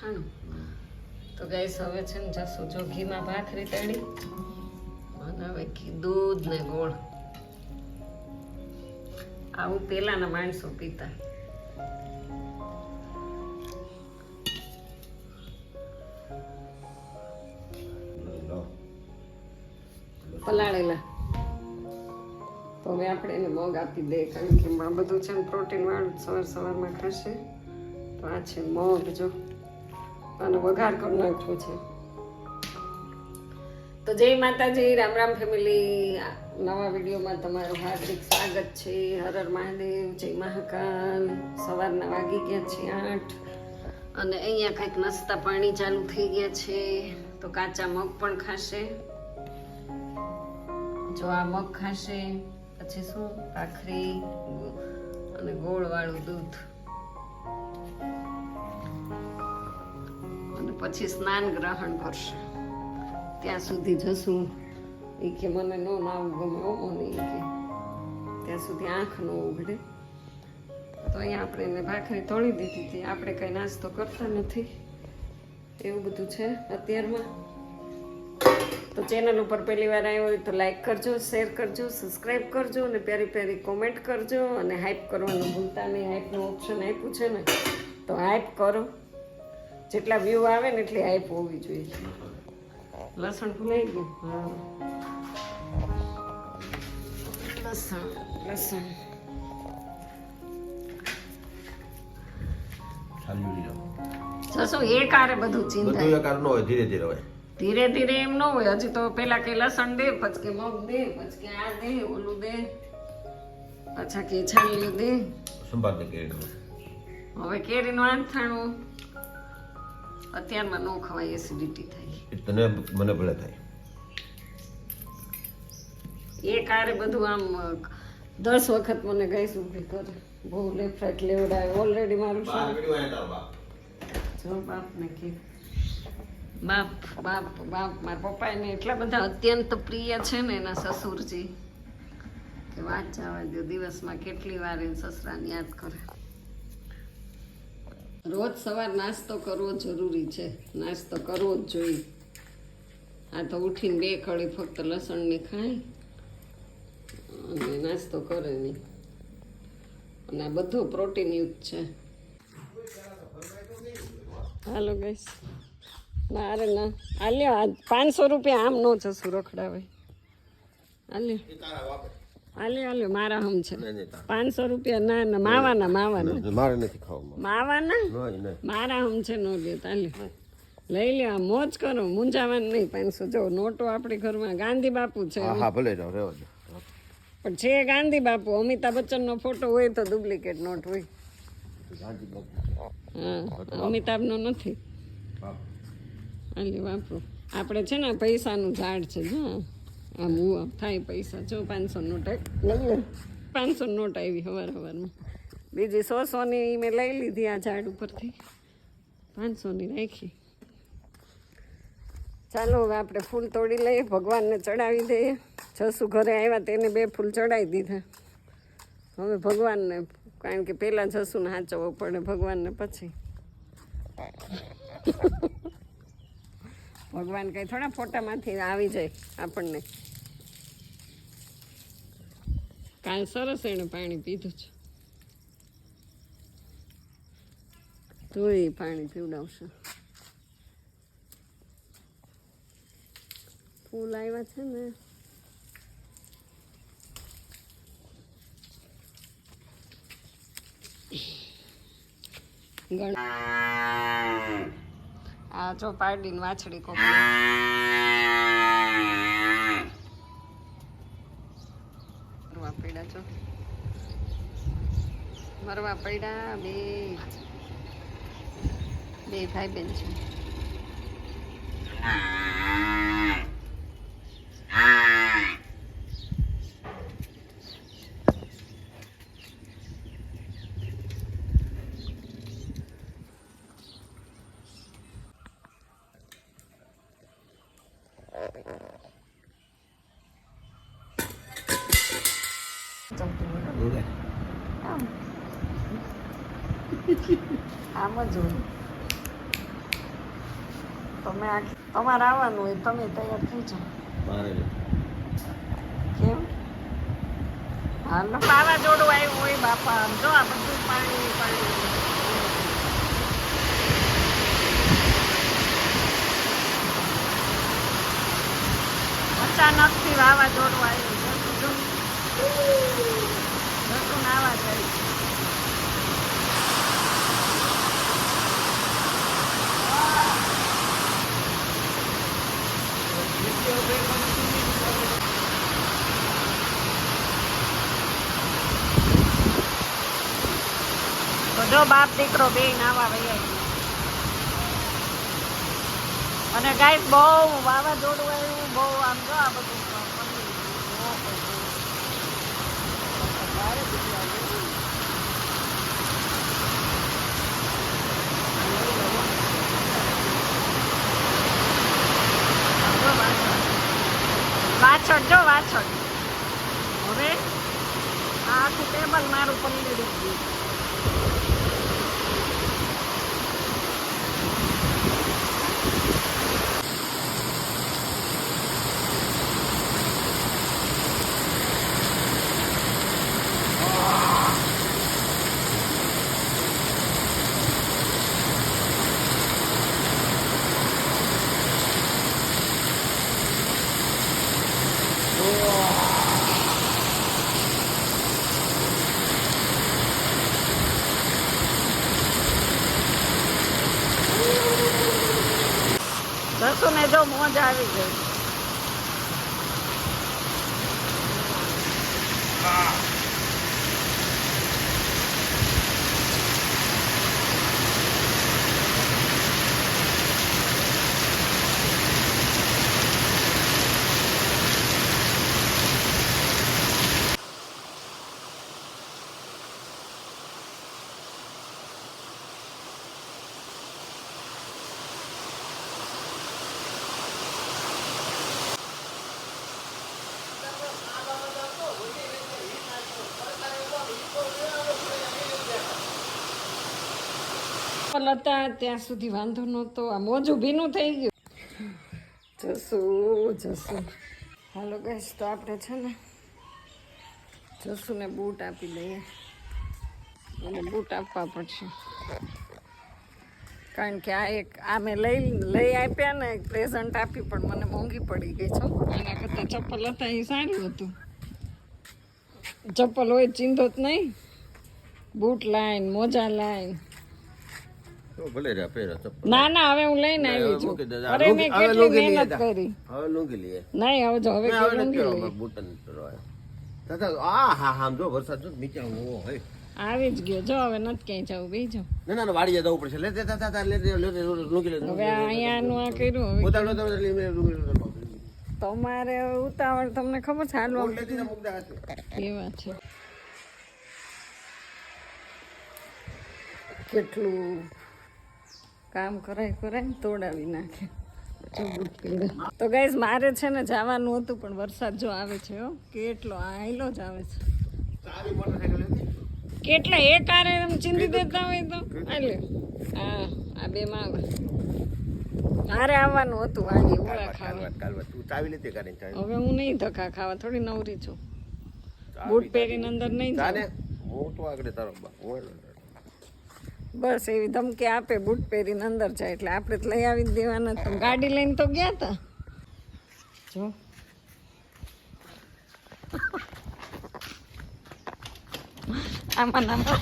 અથાણું. તો ગાઈસ હવે છે ને જશું જો ઘીમાં ભાખરી તળી અને હવે ઘી દૂધ ને ગોળ. આવું પેલાના માણસો પીતા. પલાળેલા. તો હવે આપણે એને મગ આપી દઈએ કારણ કે આ બધું છે ને પ્રોટીન વાળું સવારમાં ખાશે. તો આ છે મગ, જો આનો વઘાર કરી નાખવો છે. તો જય માતાજી, રામ રામ ફેમિલી. નવા વિડીયોમાં તમારું હાર્દિક સ્વાગત છે. હર હર મહાદેવ, જય મહાકાલ. સવારના વાગી ગયા છે 8 અને અહીંયા કંઈક નાસ્તા પાણી ચાલુ થઈ ગયા છે. તો કાચા મગ પણ ખાશે. જો આ મગ ખાશે, પછી શું ભાખરી અને ગોળવાળું દૂધ, અને પછી સ્નાન ગ્રહણ કરશે. ત્યાં સુધી જશું. એ કે મને ન નાવું ગમે મને, એ કે ત્યાં સુધી આંખ ન ઉઘડે. તો અહીંયા આપણે એને ભાખરી તળી દીધી હતી. આપણે કંઈ નાસ્તો કરતા નથી, એવું બધું છે અત્યારમાં. તો ચેનલ ઉપર પહેલી વાર આવ્યો હોય તો લાઈક કરજો, શેર કરજો, સબસ્ક્રાઈબ કરજો અને પ્યારી પ્યારી કોમેન્ટ કરજો. અને હાઈપ કરવાનું ભૂલતા નહીં. હાઈપનું ઓપ્શન આપ્યું છે ને, તો હાઈપ કરો. જેટલા વ્યૂ આવે ને એટલી હાઈપ હોવી જોઈએ. લસણ ભૂલાઈ ગયું. હા, લસણ જશું એક આરે બધું ચિંતા ધીરે ધીરે હોય. ધીરે ધીરે એમ ન હોય. હજી તો પેલા કે લસણ દે, પછી કે મગ દે, પછી કે આ દે, ઓલું દે, પાછા કે છાણિયું દે. સંભાળ કેરી. હવે કેરીનું આથાણું અત્યારમાં ન ખવાય, એસિડિટી થાય. તને મને ભલે થાય. એક આરે બધું આમ 10 વખત મને ગેસ ઊભી કરે. બહુ લેફ્ટ રાઈટ લેવડાવે. ઓલરેડી મારું જો બાપ ને કે બાપ બાપ બાપ. મારા પપ્પા એને એટલા બધા અત્યંત પ્રિય છે ને એના સસુરજી, કે વાત જવા દો. દિવસમાં કેટલી વાર એને સસરાને યાદ કરે. રોજ સવાર નાસ્તો કરવો જરૂરી છે. નાસ્તો કરવો જ જોઈએ. આ તો ઉઠીને 2 કળી ફક્ત લસણની ખાય અને નાસ્તો કરે નહીં. અને આ બધું પ્રોટીનયુક્ત છે. હાલો ગાઈસ. ના અરે ના, આલ્યો 500 રૂપિયા આમ નો જશું રખડાવે. આલ્યો મારા હમ છે 500 રૂપિયા. ના ના, માવાના મારે નથી ખાવા. માવાના મારા હમ છે. નો દે તાલ્યો લઈ લ્યો. મોજ કરો, મૂંઝાવાનું નહીં. 500 જો નોટો આપણી ઘરમાં. ગાંધી બાપુ છે. હા ભલે રહેવા દો. પણ છે ગાંધી બાપુ. અમિતાભ બચ્ચનનો ફોટો હોય તો ડુપ્લિકેટ નોટ હોય. હા, અમિતાભનો નથી. હાલી વાપરો. આપણે છે ને પૈસાનું ઝાડ છે. જો આમ થાય પૈસા. જો 500 નોટ લઈ લે. 500 નોટ આવી સવારમાં. બીજી 100ની મેં લઈ લીધી આ ઝાડ ઉપરથી. 500ની રાખી. ચાલો હવે આપણે ફૂલ તોડી લઈએ, ભગવાનને ચડાવી દઈએ. જસુ ઘરે આવ્યા તેને 2 ફૂલ ચડાવી દીધા. હવે ભગવાનને, કારણ કે પહેલાં જસુને સાચવવો પડે ભગવાનને, પછી ભગવાન કંઈ થોડા ફોટામાંથી આવી જાય આપણને. કાલ સરસ એણે પાણી પીધું છે. ધોઈ પાણી પીવડાવશે. ફૂલ આવ્યા છે ને. આ જો પાડીને વાછડી કોક મરવા પડ્યા. જો મરવા પડ્યા. બે ભાઈ બેન છે. આમ જ હોય. તમે તમારે આવવાનું હોય તમે તૈયાર થઈ જાઓ. મારે કેમ હાલો વાવાઝોડું આવ્યું હોય બાપા જો આ બધું પાણી પાણી અચાનકથી વાવાઝોડું આવ્યું જતું નાવા જાય તો જો બાપ દીકરો બે નાવા વૈયા અને ગાઈસ બહુ વાવાઝોડું આવ્યું બહુ આમ જો આ બધું વાછળ જો વાછળ હવે આ આખું ટેબલ મારું પલળી ગયું ને જો મોજ આવી ગઈ હતા ત્યાં સુધી વાંધો નહોતો આ મોજું ભીનું થઈ ગયું જસું હાલો ગઈશ તો આપણે છે ને જસુને બૂટ આપી દઈએ અને બૂટ આપવા પડશે કારણ કે આ મેં લઈ આપ્યા ને પ્રેઝન્ટ આપી પણ મને મોંઘી પડી ગઈ છો એના કરતાં ચપ્પલ હતા એ સારું હતું ચપ્પલ હોય ચીંધો જ નહીં બૂટ લાઈન મોજા લાઈન ભલે રે પહેરો ના ના હવે હું લઈને આવી છું અરે મેં કેટલી મહેનત કરી હવે લુંગી લઈએ નહીં હવે જો હવે લુંગી લઈએ બૂટન પરવાય દાદા આ હા હા જો વરસાદ જો નીચે ઓ હે આવી જ ગયો જો હવે નથી ક્યાંય જવું બેસી જાવ ના ના વાડીએ જવું પડશે લે દાદા લે લુંગી લે હવે અહીંયાનું આ કર્યું હવે ઉતાવળ તમારે ઉતાવળ તમને ખબર છે હાલવા એ વાત છે કેટલું કામ કરાય તોડાવી નાખે તો ગાઈઝ મારે છે ને જવાનું હતું પણ વરસાદ જો આવે છે હો કેટલો આયલો જ આવે છે કેટલા એક આરે એમ ચીંધી દેતા હોય તો આલે હા આ બે માં આવે મારે આવવાનું હતું વાડી ઉળા ખાવા હવે હું નહીં ધક્કા ખાવા થોડી નવરી છું બૂટ પહેરીને અંદર નહીં બસ એવી ધમકી આપે બૂટ પહેરીને અંદર જાય એટલે આપણે તો લઈ આવી જ દેવાના તો ગાડી લઈને તો ગયા હતા જો આમાં નામાં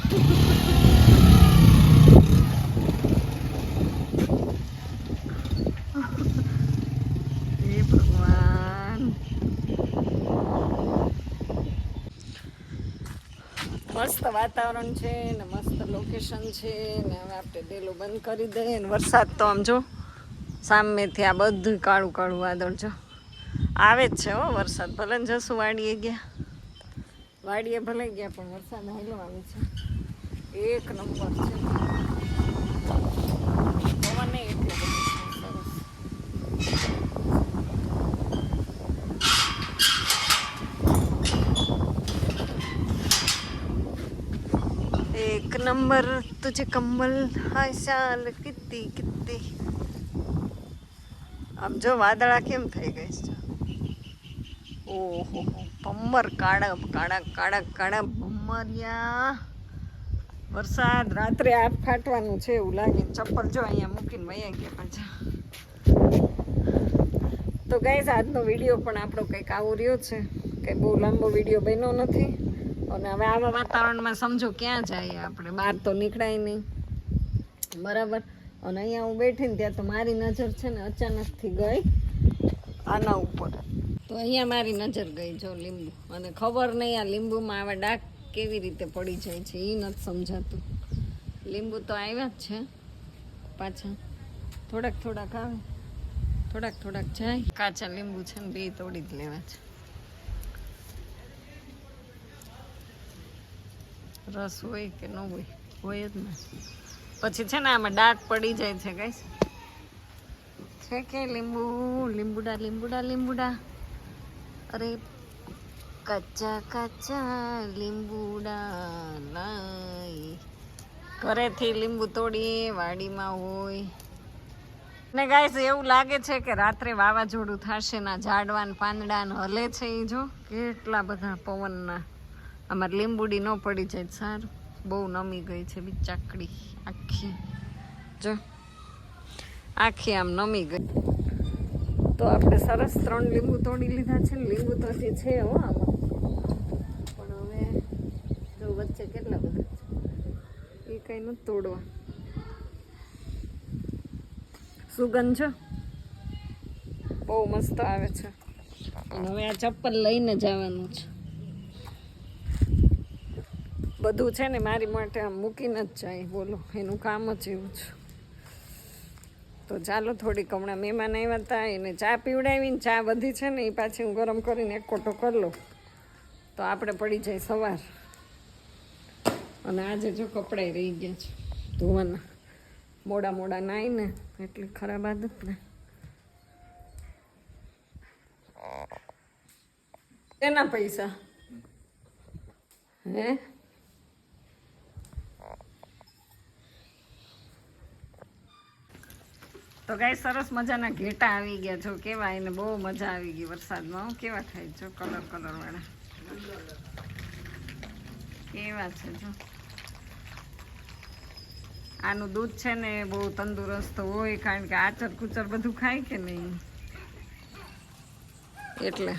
હે ભગવાન મસ્ત વાતાવરણ છે ને મસ્ત લોકેશન છે ને હવે આપણે ડેલો બંધ કરી દઈએ ને વરસાદ તો આમ જો સામેથી આ બધું કાળું કાળું વાદળ જો આવે જ છે હો વરસાદ ભલે ને જશું વાડીએ ભલે ગયા પણ વરસાદ હાલો આવે છે એક નંબર છે પવન એટલો બધો સરસ एक नंबर तुझे कम्बल हाय शाल कितनी कितनी આમ જો વાદળા કેમ થઈ ગઈ છે. ઓહો ભમર કાળા કાળા કાળા કાળા ભમરિયા. વરસાદ રાત્રે આપ ફાટવાનું છે એવું લાગે. ચપ્પલ જો અહીંયા મૂકીને વયા ગયા પાછા. તો ગાઈઝ આજનો વિડીયો પણ આપણો કંઈક આવો રહ્યો છે. કંઈ બહુ લાંબો વિડીયો બન્યો નથી. અને હવે આવા વાતાવરણમાં સમજો ક્યાં જાય આપણે, બહાર તો નીકળાય નહીં બરાબર. અને અહીંયા હું બેઠી ને ત્યાં તો મારી નજર છે ને અચાનકથી ગઈ આના ઉપર. તો અહીંયા મારી નજર ગઈ જો લીંબુ. અને ખબર નહીં આ લીંબુમાં આવા ડાઘ કેવી રીતે પડી જાય છે એ નથી સમજાતું. લીંબુ તો આવ્યા જ છે પાછા, થોડાક થોડાક આવે, થોડાક થોડાક જાય. કાચા લીંબુ છે ને બે તોડી જ લેવા છે. રસ હોય કે ન હોય જ ને. પછી છે ને આમાં ડાઘ પડી જાય છે ગાઈસ. છે કે લીંબુ લીંબુડા લીંબુડા લીંબુડા. અરે કાચા કાચા લીંબુડા લાય. ઘરેથી લીંબુ તોડીએ વાડીમાં હોય ને ગાઈસ. એવું લાગે છે કે રાત્રે વાવાઝોડું થશે ના. ઝાડવાન પાંદડાન હલે છે એ જો કેટલા બધા પવનના. અમારે લીંબુડી ન પડી જાય સારું. બહુ નમી ગઈ છે બિચાકડી આખી જો, આખી આમ નમી ગઈ. તો આપણે સરસ 3 લીંબુ તોડી લીધા છે. લીંબુ તો હજી છે હો આમાં, પણ હવે જો વચ્ચે કેટલા બધા છે એ કંઈ નથી તોડવા. સુગંધ છે બહુ મસ્ત આવે છે. અને હવે આ ચપ્પલ લઈને જવાનું છે. બધું છે ને મારી માટે આમ મૂકીને જ જાય. બોલો એનું કામ જ એવું છે. તો ચાલો થોડીક હમણાં મહેમાન આવ્યા હતા એને ચા પીવડાવીને ચા બધી છે ને એ પાછી હું ગરમ કરીને એક કોટો કરી લઉં તો આપણે પડી જાય સવાર. અને આજે જો કપડાં રહી ગયા છે ધોવાના. મોડા મોડા નાહીને એટલી ખરાબ આદત ને. એના પૈસા હે તો ગાઈસ સરસ મજાના ઘેટા આવી ગયા છો. કેવા એને બહુ મજા આવી ગઈ વરસાદમાં. કેવા થાય છો કલર કલર વાળા કેવા છે જો. આનું દૂધ છે ને બહુ તંદુરસ્ત હોય કારણ કે આચર કુચર બધું ખાય કે નહીં એટલે.